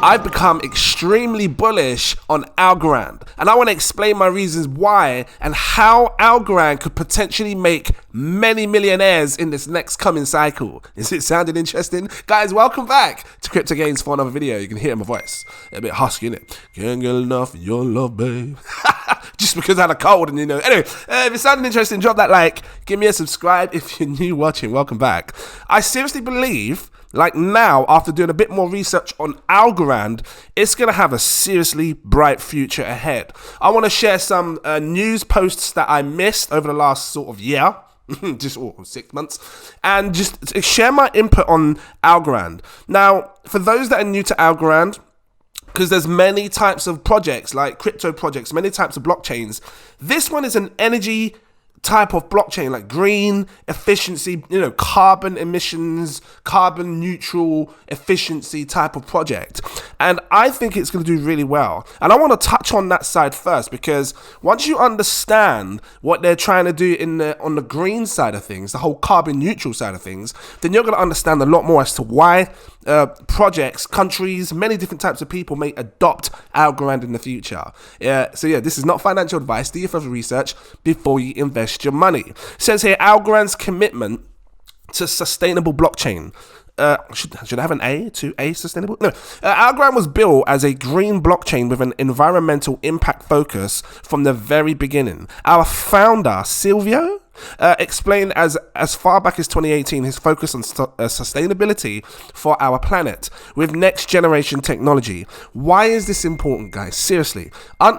I've become extremely bullish on ALGORAND, and I want to explain my reasons why and how ALGORAND could potentially make many millionaires in this next coming cycle. Is it sounding interesting? Guys, welcome back to Crypto Gains for another video. You can hear my voice. A bit husky, innit? Can't get enough of your love, babe. Just because I had a cold and Anyway, if it sounded interesting, drop that like. Give me a subscribe if you're new watching. Welcome back. I seriously believe, like now, after doing a bit more research on ALGORAND, it's going to have a seriously bright future ahead. I want to share some news posts that I missed over the last sort of year, just 6 months, and just share my input on ALGORAND. Now, for those that are new to ALGORAND, because there's many types of projects, like crypto projects, many types of blockchains, this one is an energy type of blockchain, like green efficiency, carbon emissions, carbon neutral efficiency type of project. And I think it's going to do really well. And I want to touch on that side first, because once you understand what they're trying to do on the green side of things, the whole carbon neutral side of things, then you're going to understand a lot more as to why projects, countries, many different types of people may adopt ALGORAND in the future. So this is not financial advice. Do your further research before you invest your money. It says here, ALGORAND's commitment to sustainable blockchain. Should I have an A to A sustainable? No. ALGORAND was built as a green blockchain with an environmental impact focus from the very beginning. Our founder, Silvio, explained as far back as 2018 his focus on sustainability for our planet with next generation technology. Why is this important, guys? Seriously,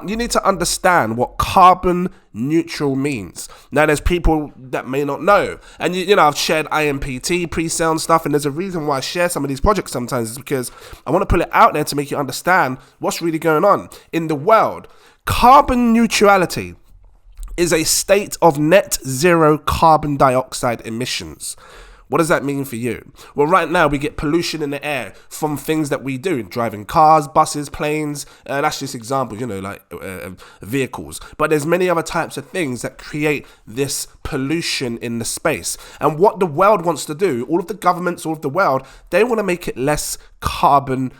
you need to understand what carbon neutral means. Now, there's people that may not know, and I've shared IMPT pre-sale and stuff, and there's a reason why I share some of these projects sometimes, is because I want to put it out there to make you understand what's really going on in the world. Carbon neutrality is a state of net zero carbon dioxide emissions. What does that mean for you? Well, right now we get pollution in the air from things that we do, driving cars, buses, planes. That's just examples, like vehicles. But there's many other types of things that create this pollution in the space. And what the world wants to do, all of the governments, all of the world, they want to make it less carbonated.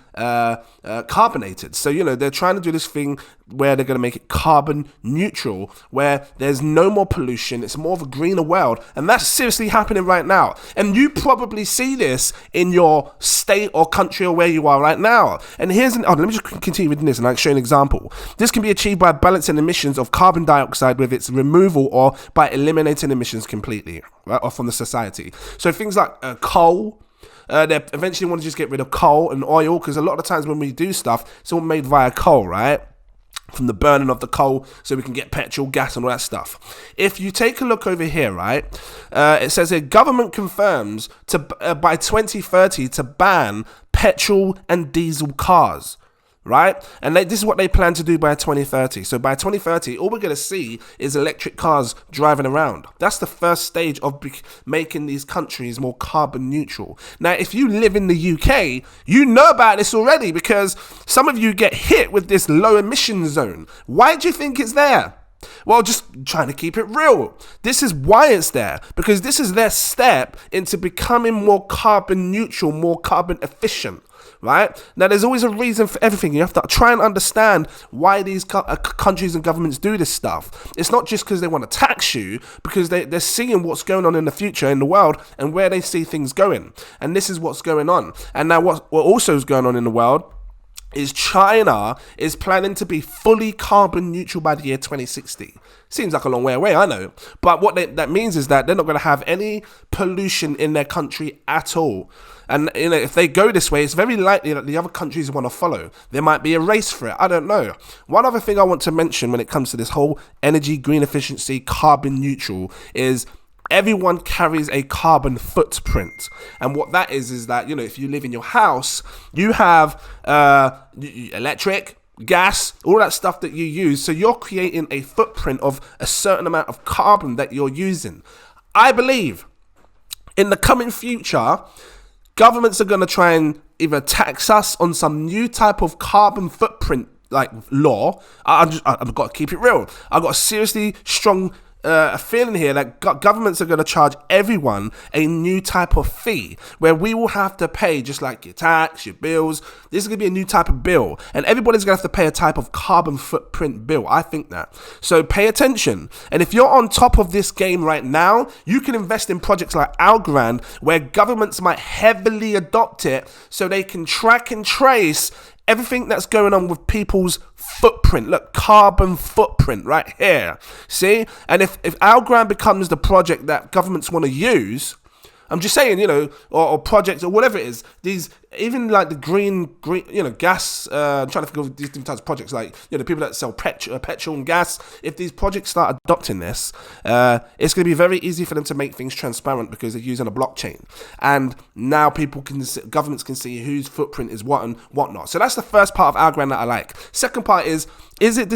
So, they're trying to do this thing where they're going to make it carbon neutral, where there's no more pollution. It's more of a greener world. And that's seriously happening right now. And you probably see this in your state or country or where you are right now. And let me just continue with this and I'll show you an example. This can be achieved by balancing emissions of carbon dioxide with its removal or by eliminating emissions completely, right, or from the society. So things like coal, they eventually want to just get rid of coal and oil, because a lot of the times when we do stuff, it's all made via coal, right? From the burning of the coal, so we can get petrol, gas, and all that stuff. If you take a look over here, right, it says here, government confirms by 2030 to ban petrol and diesel cars. Right? And this is what they plan to do by 2030. So by 2030, all we're going to see is electric cars driving around. That's the first stage of making these countries more carbon neutral. Now, if you live in the UK, you know about this already, because some of you get hit with this low emission zone. Why do you think it's there? Well, just trying to keep it real. This is why it's there, because this is their step into becoming more carbon neutral, more carbon efficient. Right? Now, there's always a reason for everything. You have to try and understand why these countries and governments do this stuff. It's not just because they want to tax you, because they're seeing what's going on in the future in the world and where they see things going. And this is what's going on. And now what also is going on in the world is China is planning to be fully carbon neutral by the year 2060. Seems like a long way away, I know. But what that means is that they're not going to have any pollution in their country at all. And if they go this way, it's very likely that the other countries want to follow. There might be a race for it. I don't know. One other thing I want to mention when it comes to this whole energy, green efficiency, carbon neutral is everyone carries a carbon footprint. And what that is that, if you live in your house, you have electric, gas, all that stuff that you use. So you're creating a footprint of a certain amount of carbon that you're using. I believe in the coming future, governments are going to try and either tax us on some new type of carbon footprint like law. I've got to keep it real. I've got a seriously strong a feeling here that governments are going to charge everyone a new type of fee where we will have to pay just like your tax, your bills. This is going to be a new type of bill, and everybody's going to have to pay a type of carbon footprint bill. I think that. So pay attention. And if you're on top of this game right now, you can invest in projects like ALGORAND where governments might heavily adopt it so they can track and trace everything that's going on with people's footprint. Look, carbon footprint right here. See? And if ALGORAND becomes the project that governments want to use, I'm just saying, you know, or projects or whatever it is, these, even like the green, you know, gas, I'm trying to think of these different types of projects, like, you know, people that sell petrol and gas. If these projects start adopting this, it's going to be very easy for them to make things transparent because they're using a blockchain. And now governments can see whose footprint is what and whatnot. So that's the first part of ALGORAND that I like. Second part is it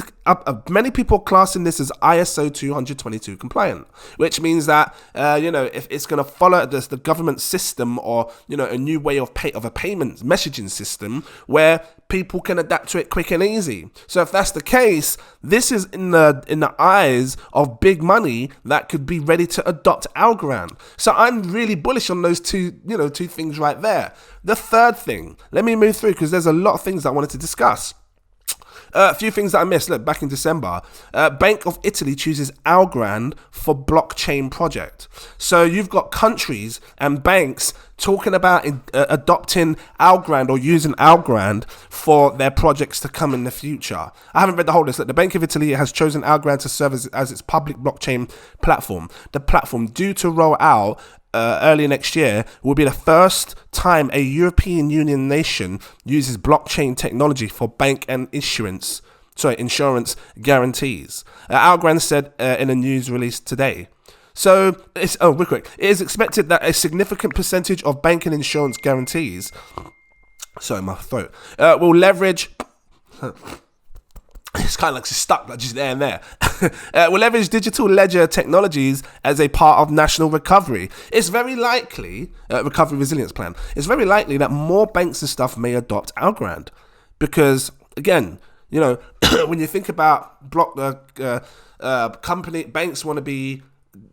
many people classing this as ISO 222 compliant, which means that, you know, if it's going to follow the government system or, you know, a new way of a payments messaging system where people can adapt to it quick and easy. So if that's the case, this is in the eyes of big money that could be ready to adopt ALGORAND. So I'm really bullish on those two things right there. The third thing, let me move through because there's a lot of things I wanted to discuss. A few things that I missed. Look, back in December, Bank of Italy chooses ALGORAND for blockchain project. So you've got countries and banks talking about adopting ALGORAND or using ALGORAND for their projects to come in the future. I haven't read the whole list. Look, the Bank of Italy has chosen ALGORAND to serve as its public blockchain platform. The platform, due to roll out early next year, will be the first time a European Union nation uses blockchain technology for bank and insurance guarantees. ALGORAND said in a news release today. So, real quick, it is expected that a significant percentage of bank and insurance guarantees, my throat, will leverage. It's kind of like stuck, like just there and there. Will leverage digital ledger technologies as a part of national recovery. It's very likely, recovery resilience plan. It's very likely that more banks and stuff may adopt ALGORAND because, again, you know, when you think about banks want to be,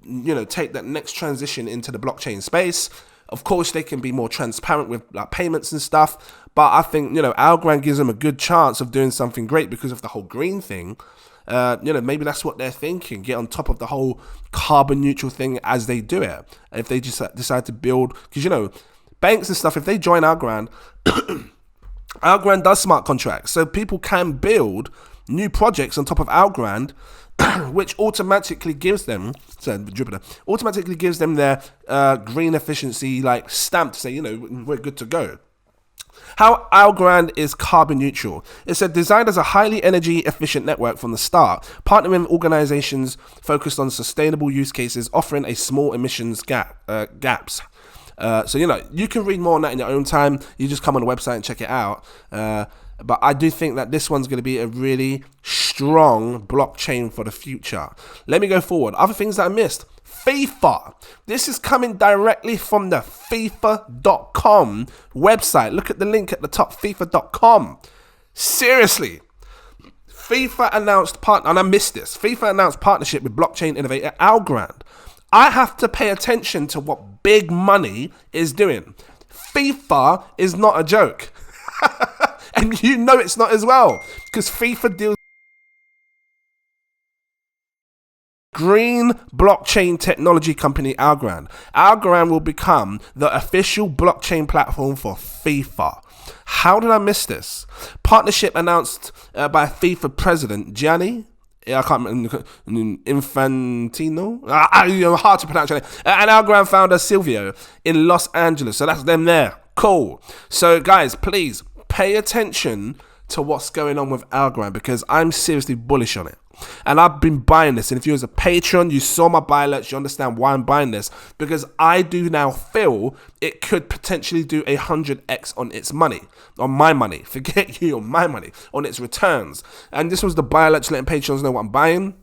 you know, take that next transition into the blockchain space. Of course, they can be more transparent with like payments and stuff. But I think, you know, ALGORAND gives them a good chance of doing something great because of the whole green thing. You know, maybe that's what they're thinking. Get on top of the whole carbon neutral thing as they do it. If they just decide to build, because, you know, banks and stuff, if they join ALGORAND, ALGORAND does smart contracts. So people can build new projects on top of ALGORAND, which automatically gives them their green efficiency like stamp to say, you know, we're good to go. How ALGORAND is carbon neutral. It said designed as a highly energy efficient network from the start, partnering with organizations focused on sustainable use cases, offering a small emissions gaps. So, you know, you can read more on that in your own time. You just come on the website and check it out. But I do think that this one's going to be a really strong blockchain for the future. Let me go forward. Other things that I missed. FIFA. This is coming directly from the FIFA.com website. Look at the link at the top, FIFA.com. Seriously. FIFA announced and I missed this. FIFA announced partnership with blockchain innovator ALGORAND. I have to pay attention to what big money is doing. FIFA is not a joke. And you know it's not as well. Because FIFA deals green blockchain technology company ALGORAND. ALGORAND will become the official blockchain platform for FIFA. How did I miss this? Partnership announced by FIFA president Gianni. I can't remember. Infantino. Hard to pronounce it. And ALGORAND founder Silvio in Los Angeles. So that's them there. Cool. So guys, please pay attention to what's going on with ALGORAND because I'm seriously bullish on it. And I've been buying this. And if you was a patron, you saw my buy alerts, you understand why I'm buying this. Because I do now feel it could potentially do 100x on its money. On my money. Forget you, on my money. On its returns. And this was the buy alerts letting patrons know what I'm buying.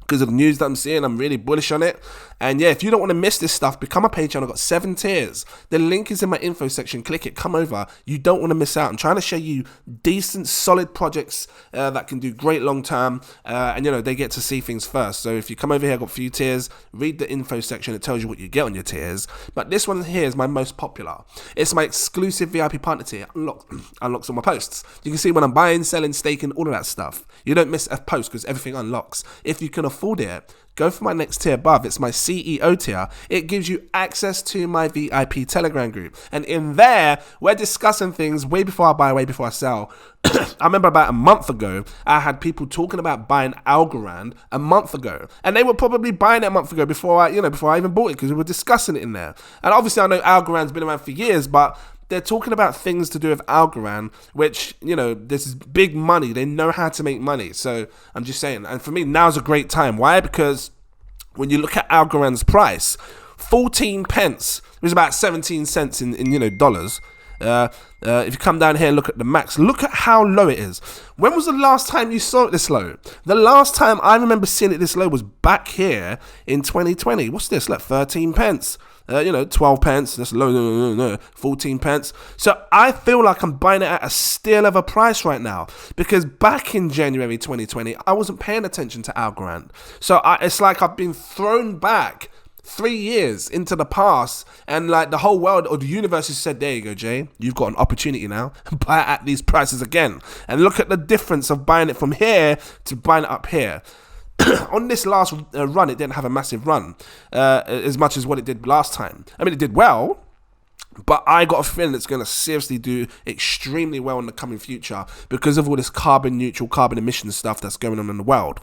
because of the news that I'm seeing. I'm really bullish on it. And yeah, if you don't want to miss this stuff, become a patron. I've got 7 tiers. The link is in my info section. Click it, come over. You don't want to miss out. I'm trying to show you decent, solid projects that can do great long term. And you know, they get to see things first. So if you come over here, I've got a few tiers. Read the info section. It tells you what you get on your tiers. But this one here is my most popular. It's my exclusive VIP partner tier. Unlocks all my posts. You can see when I'm buying, selling, staking, all of that stuff. You don't miss a post because everything unlocks. If you can afford it, go for my next tier above. It's my CEO tier. It gives you access to my VIP Telegram group. And in there, we're discussing things way before I buy, way before I sell. I remember about a month ago, I had people talking about buying ALGORAND a month ago. And they were probably buying it a month ago before I even bought it, because we were discussing it in there. And obviously I know ALGORAND's been around for years, but they're talking about things to do with ALGORAND, which, you know, this is big money. They know how to make money. So I'm just saying. And for me, now's a great time. Why? Because when you look at ALGORAND's price, 14 pence was about 17 cents in you know, dollars. If you come down here and look at the max, look at how low it is. When was the last time you saw it this low? The last time I remember seeing it this low was back here in 2020. What's this? Like 13 pence. You know, 12 pence, that's low, no, 14 pence. So I feel like I'm buying it at a steal of a price right now, because back in January 2020, I wasn't paying attention to ALGORAND. So it's like I've been thrown back 3 years into the past, and like the whole world or the universe has said, there you go, Jay, you've got an opportunity now, buy it at these prices again. And look at the difference of buying it from here to buying it up here. On this last run, it didn't have a massive run as much as what it did last time. I mean, it did well, but I got a feeling it's going to seriously do extremely well in the coming future because of all this carbon neutral, carbon emission stuff that's going on in the world.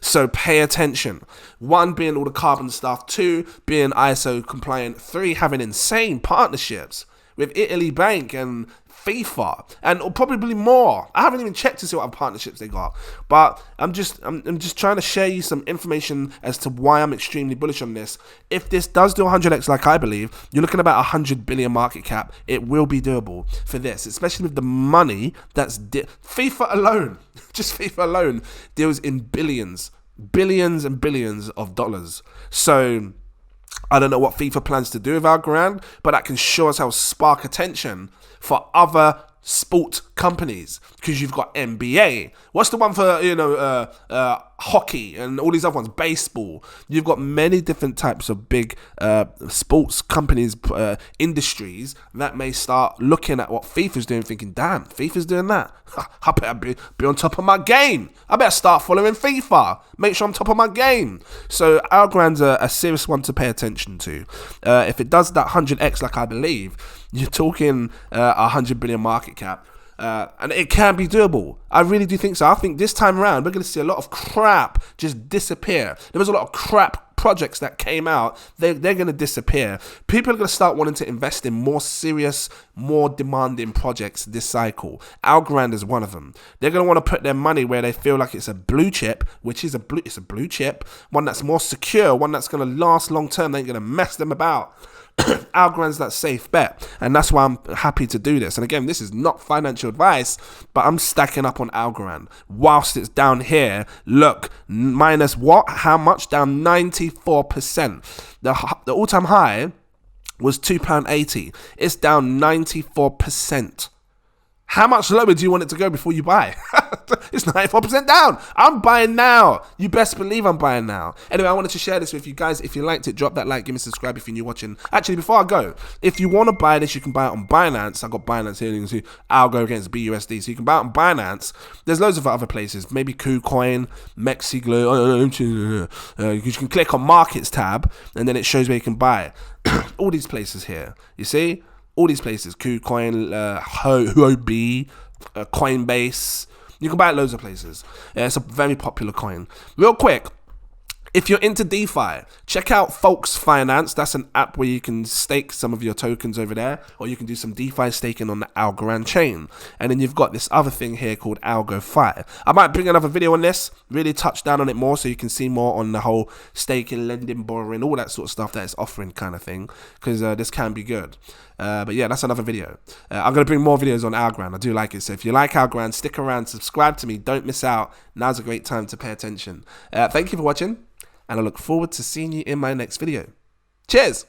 So pay attention. 1, being all the carbon stuff. 2, being ISO compliant. 3, having insane partnerships with Italy Bank and FIFA, and probably more. I haven't even checked to see what other partnerships they got, but I'm just trying to share you some information as to why I'm extremely bullish on this. If this does do 100x like I believe, you're looking at about 100 billion market cap. It will be doable for this, especially with the money that's FIFA alone. Just FIFA alone deals in billions and billions of dollars. So I don't know what FIFA plans to do with ALGORAND, but that can sure as hell spark attention for other sport companies, because you've got NBA. What's the one for, you know, hockey and all these other ones, baseball. You've got many different types of big sports companies, industries that may start looking at what FIFA's doing, thinking, damn, FIFA's doing that. I better be on top of my game. I better start following FIFA. Make sure I'm top of my game. So ALGORAND's a serious one to pay attention to. If it does that 100x like I believe, you're talking 100 billion market cap. And it can be doable. I really do think so. I think this time around, we're going to see a lot of crap just disappear. There was a lot of crap projects that came out. They're going to disappear. People are going to start wanting to invest in more serious, more demanding projects this cycle. ALGORAND is one of them. They're going to want to put their money where they feel like it's a blue chip, which is it's a blue chip, one that's more secure, one that's going to last long term. They ain't going to mess them about. ALGORAND's that safe bet, and that's why I'm happy to do this. And again, this is not financial advice, but I'm stacking up on ALGORAND whilst it's down here. Look, minus what? How much? Down 94%. The all-time high was £2.80. It's down 94%. How much lower do you want it to go before you buy? It's 94% down. I'm buying now. You best believe I'm buying now. Anyway, I wanted to share this with you guys. If you liked it, drop that like, give me a subscribe if you're new watching. Actually, before I go, if you want to buy this, you can buy it on Binance. I got Binance here. You can see Algo against BUSD. So you can buy it on Binance. There's loads of other places. Maybe KuCoin, Mexiglue. You can click on Markets tab, and then it shows where you can buy it. All these places here. You see? All these places, KuCoin, Huobi, Coinbase. You can buy it loads of places. It's a very popular coin. Real quick, If you're into DeFi, check out Folks Finance. That's an app where you can stake some of your tokens over there, or you can do some DeFi staking on the ALGORAND chain. And then you've got this other thing here called AlgoFi. I might bring another video on this, really touch down on it more so you can see more on the whole staking, lending, borrowing, all that sort of stuff that it's offering kind of thing, because this can be good. But yeah, that's another video. I'm going to bring more videos on ALGORAND. I do like it. So if you like ALGORAND, stick around, subscribe to me. Don't miss out. Now's a great time to pay attention. Thank you for watching, and I look forward to seeing you in my next video. Cheers!